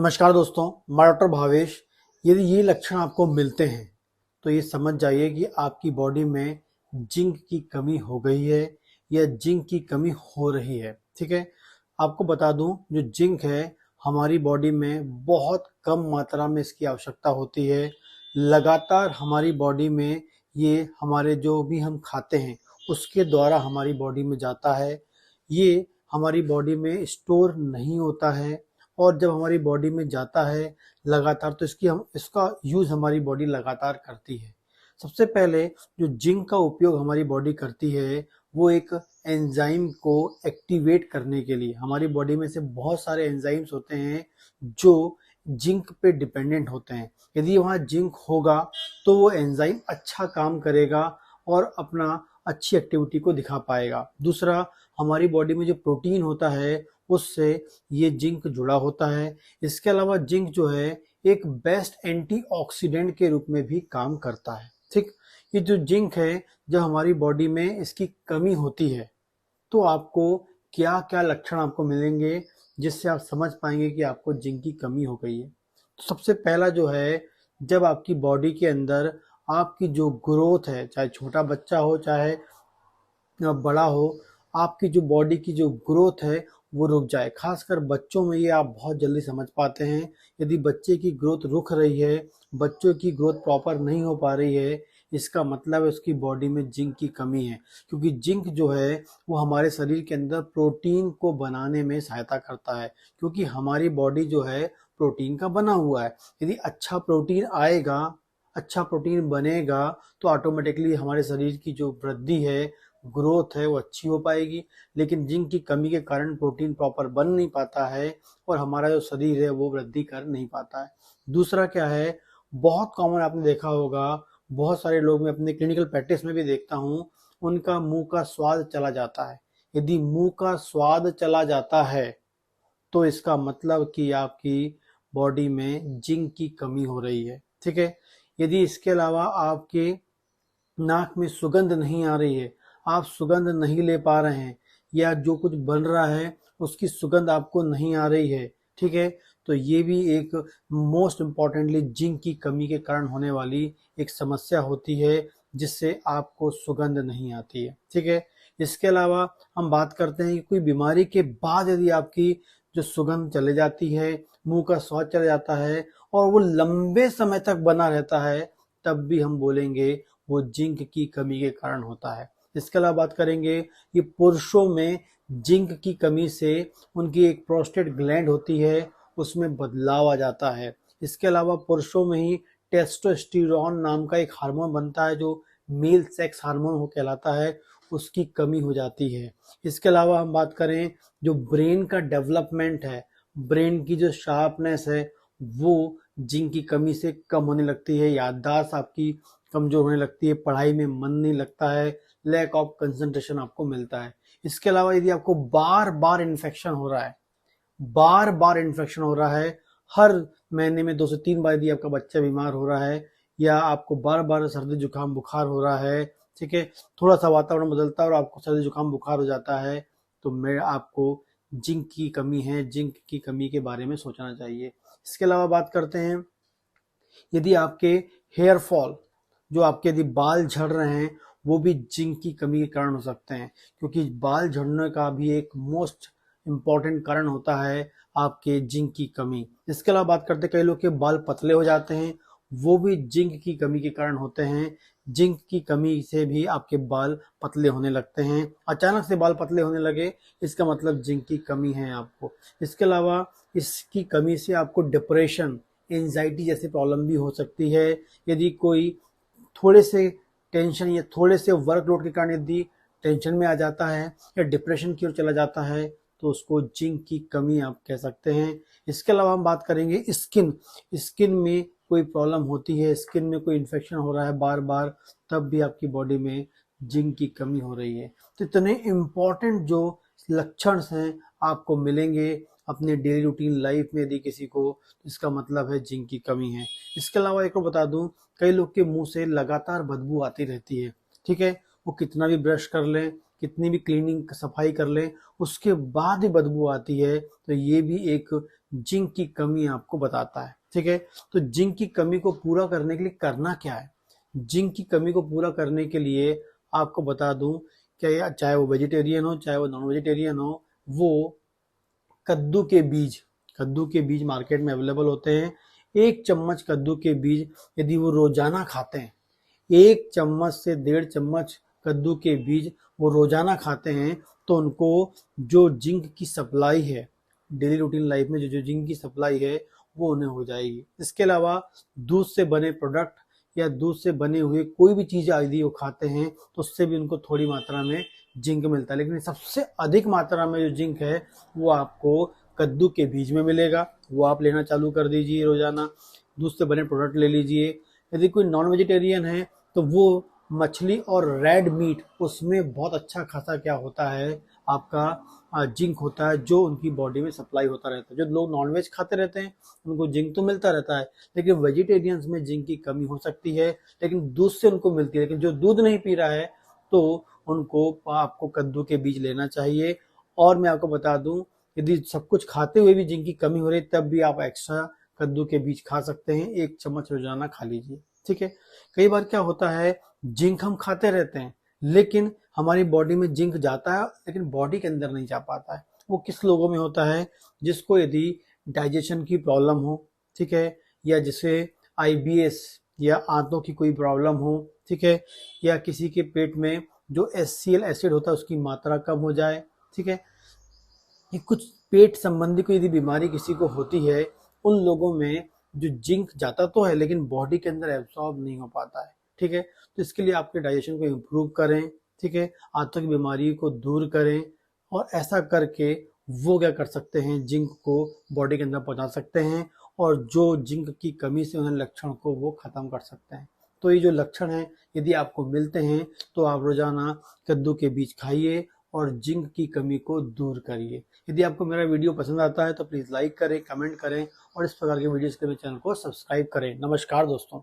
नमस्कार दोस्तों, मैं डॉक्टर भावेश। यदि ये लक्षण आपको मिलते हैं तो ये समझ जाइए कि आपकी बॉडी में जिंक की कमी हो गई है या जिंक की कमी हो रही है। ठीक है, आपको बता दूं, जो जिंक है हमारी बॉडी में बहुत कम मात्रा में इसकी आवश्यकता होती है। लगातार हमारी बॉडी में ये हमारे जो भी हम खाते हैं उसके द्वारा हमारी बॉडी में जाता है। ये हमारी बॉडी में स्टोर नहीं होता है और जब हमारी बॉडी में जाता है लगातार तो इसका यूज़ हमारी बॉडी लगातार करती है। सबसे पहले जो जिंक का उपयोग हमारी बॉडी करती है वो एक एंजाइम को एक्टिवेट करने के लिए। हमारी बॉडी में से बहुत सारे एंजाइम्स होते हैं जो जिंक पे डिपेंडेंट होते हैं। यदि वहाँ जिंक होगा तो वो एंजाइम अच्छा काम करेगा और अपना अच्छी एक्टिविटी को दिखा पाएगा। दूसरा, हमारी बॉडी में जो प्रोटीन होता है उससे ये जिंक जुड़ा होता है। इसके अलावा जिंक जो है एक बेस्ट एंटीऑक्सीडेंट के रूप में भी काम करता है। ठीक, ये जो जिंक है जब हमारी बॉडी में इसकी कमी होती है तो आपको क्या क्या लक्षण आपको मिलेंगे जिससे आप समझ पाएंगे कि आपको जिंक की कमी हो गई है। तो सबसे पहला जो है, जब आपकी बॉडी के अंदर आपकी जो ग्रोथ है, चाहे छोटा बच्चा हो चाहे बड़ा हो, आपकी जो बॉडी की जो ग्रोथ है वो रुक जाए। खासकर बच्चों में ये आप बहुत जल्दी समझ पाते हैं। यदि बच्चे की ग्रोथ रुक रही है, बच्चों की ग्रोथ प्रॉपर नहीं हो पा रही है, इसका मतलब है उसकी बॉडी में जिंक की कमी है। क्योंकि जिंक जो है वो हमारे शरीर के अंदर प्रोटीन को बनाने में सहायता करता है, क्योंकि हमारी बॉडी जो है प्रोटीन का बना हुआ है। यदि अच्छा प्रोटीन आएगा, अच्छा प्रोटीन बनेगा तो ऑटोमेटिकली हमारे शरीर की जो वृद्धि है, ग्रोथ है, वो अच्छी हो पाएगी। लेकिन जिंक की कमी के कारण प्रोटीन प्रॉपर बन नहीं पाता है और हमारा जो शरीर है वो वृद्धि कर नहीं पाता है। दूसरा क्या है, बहुत कॉमन आपने देखा होगा, बहुत सारे लोग मैं अपने क्लिनिकल प्रैक्टिस में भी देखता हूँ, उनका मुंह का स्वाद चला जाता है। यदि मुंह का स्वाद चला जाता है तो इसका मतलब कि आपकी बॉडी में जिंक की कमी हो रही है। ठीक है, यदि इसके अलावा आपके नाक में सुगंध नहीं आ रही है, आप सुगंध नहीं ले पा रहे हैं, या जो कुछ बन रहा है उसकी सुगंध आपको नहीं आ रही है, ठीक है, तो ये भी एक मोस्ट इम्पॉर्टेंटली जिंक की कमी के कारण होने वाली एक समस्या होती है, जिससे आपको सुगंध नहीं आती है। ठीक है, इसके अलावा हम बात करते हैं कि कोई बीमारी के बाद यदि आपकी जो सुगंध चले जाती है, मुंह का स्वाद चला जाता है और वो लंबे समय तक बना रहता है, तब भी हम बोलेंगे वो जिंक की कमी के कारण होता है। इसके अलावा बात करेंगे, ये पुरुषों में जिंक की कमी से उनकी एक प्रोस्टेट ग्लैंड होती है, उसमें बदलाव आ जाता है। इसके अलावा पुरुषों में ही टेस्टोस्टेरोन नाम का एक हार्मोन बनता है जो मेल सेक्स हार्मोन हो कहलाता है, उसकी कमी हो जाती है। इसके अलावा हम बात करें, जो ब्रेन का डेवलपमेंट है, ब्रेन की जो शार्पनेस है, वो जिंक की कमी से कम होने लगती है। याददाश्त आपकी कमजोर होने लगती है, पढ़ाई में मन नहीं लगता है, लैक ऑफ कंसंट्रेशन आपको मिलता है। इसके अलावा यदि आपको बार बार इन्फेक्शन हो रहा है, बार बार इन्फेक्शन हो रहा है, हर महीने में 2 से 3 बार यदि आपका बच्चा बीमार हो रहा है, या आपको बार बार सर्दी जुकाम बुखार हो रहा है, ठीक है, थोड़ा सा वातावरण बदलता है और आपको सर्दी जुकाम बुखार हो जाता है, तो मैं आपको जिंक की कमी है, जिंक की कमी के बारे में सोचना चाहिए। इसके अलावा बात करते हैं, यदि आपके हेयर फॉल, जो आपके यदि बाल झड़ रहे हैं, वो भी जिंक की कमी के कारण हो सकते हैं, क्योंकि बाल झड़ने का भी एक मोस्ट इम्पॉर्टेंट कारण होता है आपके जिंक की कमी। इसके अलावा बात करते हैं, कई लोग के बाल पतले हो जाते हैं, वो भी जिंक की कमी के कारण होते हैं। जिंक की कमी से भी आपके बाल पतले होने लगते हैं। अचानक से बाल पतले होने लगे, इसका मतलब जिंक की कमी है आपको। इसके अलावा इसकी कमी से आपको डिप्रेशन, एंजाइटी जैसी प्रॉब्लम भी हो सकती है। यदि कोई थोड़े से टेंशन या थोड़े से वर्कलोड के कारण यदि टेंशन में आ जाता है या डिप्रेशन की ओर चला जाता है, तो उसको जिंक की कमी आप कह सकते हैं। इसके अलावा हम बात करेंगे स्किन, स्किन में कोई प्रॉब्लम होती है, स्किन में कोई इन्फेक्शन हो रहा है बार बार, तब भी आपकी बॉडी में जिंक की कमी हो रही है। तो इतने इम्पॉर्टेंट जो लक्षण हैं आपको मिलेंगे अपने डेली रूटीन लाइफ में यदि किसी को, तो इसका मतलब है जिंक की कमी है। इसके अलावा एक और बता दूं, कई लोग के मुंह से लगातार बदबू आती रहती है, ठीक है, वो कितना भी ब्रश कर लें, कितनी भी क्लीनिंग सफाई कर लें, उसके बाद ही बदबू आती है, तो ये भी एक जिंक की कमी आपको बताता है। ठीक है, तो जिंक की कमी को पूरा करने के लिए करना क्या है? जिंक की कमी को पूरा करने के लिए आपको बता दूं कि चाहे वो वेजिटेरियन हो चाहे वो नॉन वेजिटेरियन हो, वो कद्दू के बीज मार्केट में अवेलेबल होते हैं। 1 चम्मच कद्दू के बीज यदि वो रोजाना खाते हैं, 1 चम्मच से 1.5 चम्मच कद्दू के बीज वो रोजाना खाते हैं, तो उनको जो जिंक की सप्लाई है डेली रूटीन लाइफ में, जो जिंक की सप्लाई है वो उन्हें हो जाएगी। इसके अलावा दूध से बने प्रोडक्ट या दूध से बने हुए कोई भी चीज यदि वो खाते हैं तो उससे भी उनको थोड़ी मात्रा में जिंक मिलता है, लेकिन सबसे अधिक मात्रा में जो जिंक है वो आपको कद्दू के बीज में मिलेगा। वो आप लेना चालू कर दीजिए रोजाना। दूध से बने प्रोडक्ट ले लीजिए। यदि कोई नॉन वेजिटेरियन है तो वो मछली और रेड मीट, उसमें बहुत अच्छा खासा क्या होता है आपका जिंक होता है, जो उनकी बॉडी में सप्लाई होता रहता है। जो लोग नॉनवेज खाते रहते हैं उनको जिंक तो मिलता रहता है, लेकिन वेजिटेरियंस में जिंक की कमी हो सकती है, लेकिन दूध से उनको मिलती है। लेकिन जो दूध नहीं पी रहा है तो उनको आपको कद्दू के बीज लेना चाहिए। और मैं आपको बता दूं, यदि सब कुछ खाते हुए भी जिंक की कमी हो रही तब भी आप एक्स्ट्रा कद्दू के बीज खा सकते हैं। 1 चम्मच रोजाना खा लीजिए। ठीक है, कई बार क्या होता है, जिंक हम खाते रहते हैं लेकिन हमारी बॉडी में जिंक जाता है लेकिन बॉडी के अंदर नहीं जा पाता है। वो किस लोगों में होता है? जिसको यदि डाइजेशन की प्रॉब्लम हो, ठीक है, या जिसे आईबीएस या आंतों की कोई प्रॉब्लम हो, ठीक है, या किसी के पेट में जो HCl एसिड होता है उसकी मात्रा कम हो जाए, ठीक है, ये कुछ पेट संबंधी कोई यदि बीमारी किसी को होती है, उन लोगों में जो जिंक जाता तो है लेकिन बॉडी के अंदर एब्सॉर्ब नहीं हो पाता है। ठीक है, तो इसके लिए आपके डाइजेशन को इम्प्रूव करें, ठीक है, आंतों की बीमारी को दूर करें, और ऐसा करके वो क्या कर सकते हैं, जिंक को बॉडी के अंदर पहुंचा सकते हैं और जो जिंक की कमी से उन्हें लक्षण को वो खत्म कर सकते हैं। तो ये जो लक्षण है यदि आपको मिलते हैं तो आप रोजाना कद्दू के बीज खाइए और जिंक की कमी को दूर करिए। यदि आपको मेरा वीडियो पसंद आता है तो प्लीज़ लाइक करें, कमेंट करें और इस प्रकार के वीडियोस के लिए चैनल को सब्सक्राइब करें। नमस्कार दोस्तों।